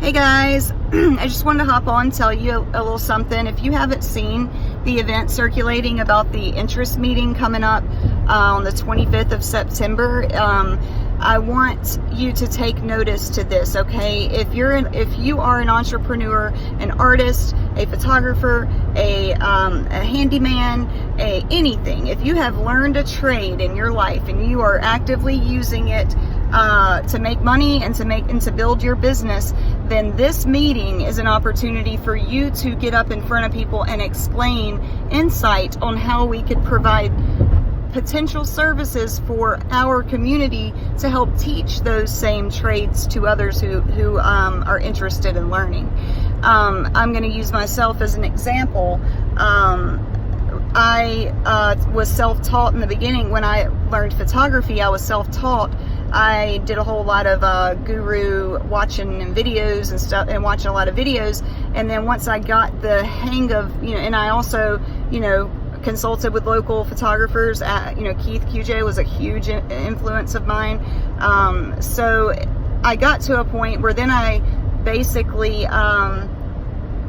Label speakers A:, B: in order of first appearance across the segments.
A: Hey guys, I just wanted to hop on and tell you a little something. If you haven't seen the event circulating about the interest meeting coming up on the 25th of September, I want you to take notice to this, okay? If you are an entrepreneur, an artist, a photographer, a handyman, anything, if you have learned a trade in your life and you are actively using it to make money and to build your business, then this meeting is an opportunity for you to get up in front of people and explain insight on how we could provide potential services for our community to help teach those same trades to others who are interested in learning. I'm going to use myself as an example. I was self-taught in the beginning. When I learned photography, I was self-taught. I did a whole lot of guru watching and videos and stuff, and watching a lot of videos. And then once I got the hang of, and I also, consulted with local photographers. Keith QJ was a huge influence of mine. So I got to a point where then I basically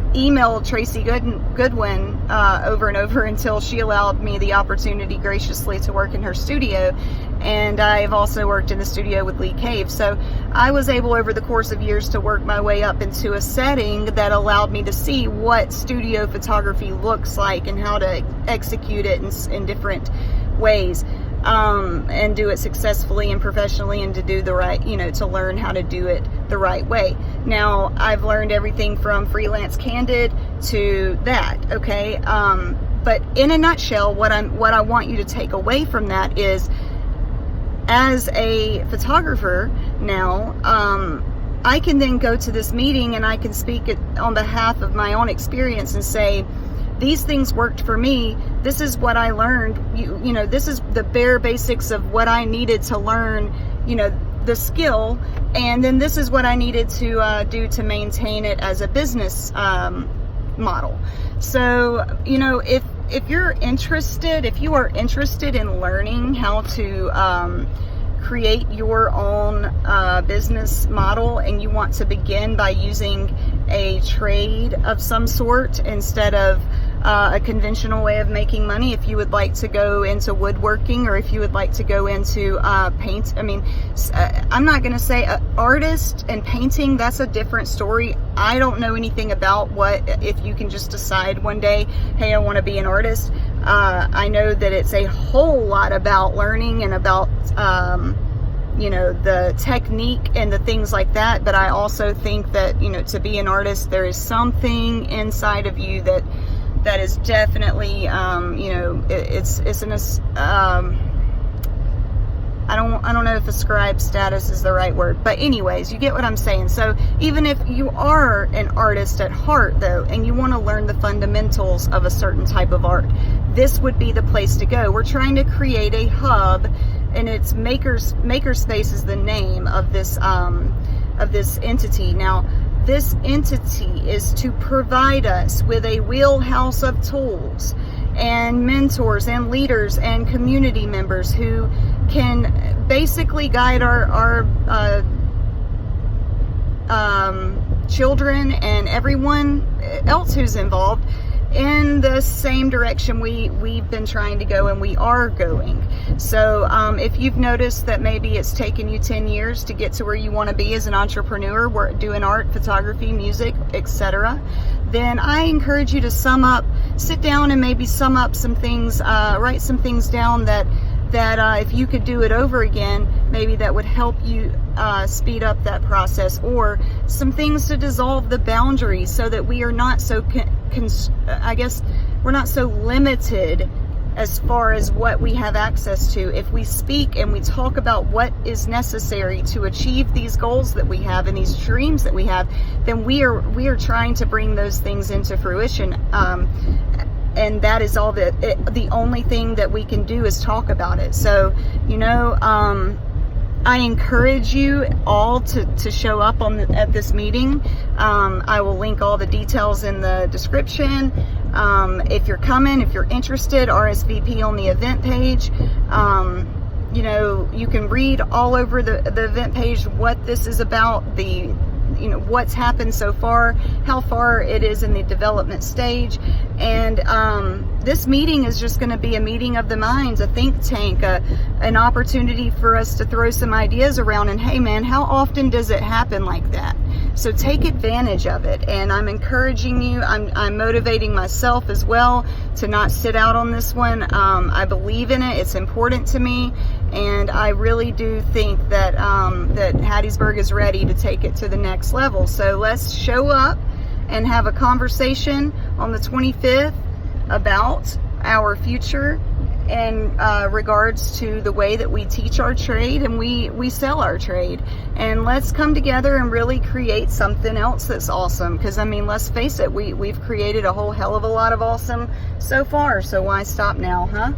A: emailed Tracy Goodwin over and over until she allowed me the opportunity graciously to work in her studio. And I've also worked in the studio with Lee Cave. So I was able over the course of years to work my way up into a setting that allowed me to see what studio photography looks like and how to execute it in different ways, and do it successfully and professionally, and to do the right, to learn how to do it the right way. Now, I've learned everything from freelance candid to that, okay? But in a nutshell, what I want you to take away from that is, as a photographer now, I can then go to this meeting and I can speak on behalf of my own experience and say, these things worked for me. This is what I learned. This is the bare basics of what I needed to learn, the skill. And then this is what I needed to do to maintain it as a business model. So, if you are interested in learning how to create your own business model, and you want to begin by using a trade of some sort instead of a conventional way of making money, if you would like to go into woodworking, or if you would like to go into paint, I'm not going to say artist and painting, that's a different story. I don't know anything about if you can just decide one day, hey, I want to be an artist. I know that it's a whole lot about learning and about the technique and the things like that. But I also think that, to be an artist, there is something inside of you that is definitely, it's an, I don't know if ascribe status is the right word, but anyways, you get what I'm saying. So even if you are an artist at heart, though, and you want to learn the fundamentals of a certain type of art, this would be the place to go. We're trying to create a hub, and it's Makerspace is the name of this entity. Now, this entity is to provide us with a wheelhouse of tools and mentors and leaders and community members who can basically guide our children and everyone else who's involved in the same direction we've been trying to go, and we are going. So if you've noticed that maybe it's taken you 10 years to get to where you want to be as an entrepreneur, doing art, photography, music, etc., then I encourage you to sit down and maybe sum up some things, write some things down that if you could do it over again, maybe that would help you speed up that process, or some things to dissolve the boundaries so that we are not so we're not so limited as far as what we have access to. If we speak and we talk about what is necessary to achieve these goals that we have and these dreams that we have, then we are trying to bring those things into fruition. And that is all the only thing that we can do is talk about it. So, I encourage you all to show up at this meeting. I will link all the details in the description. If you're interested, RSVP on the event page. You can read all over the event page what this is about, the what's happened so far, how far it is in the development stage. And this meeting is just going to be a meeting of the minds, a think tank, an opportunity for us to throw some ideas around. And hey man, how often does it happen like that? So take advantage of it. And I'm encouraging you, I'm motivating myself as well to not sit out on this one. I believe in it, it's important to me, and I really do think that that Hattiesburg is ready to take it to the next level. So let's show up and have a conversation on the 25th about our future in regards to the way that we teach our trade and we sell our trade. And let's come together and really create something else that's awesome, because I mean, let's face it, we've created a whole hell of a lot of awesome so far, so why stop now, huh?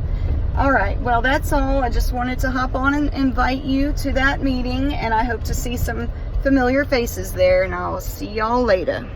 A: All right, well, that's all. I just wanted to hop on and invite you to that meeting, and I hope to see some familiar faces there, and I'll see y'all later.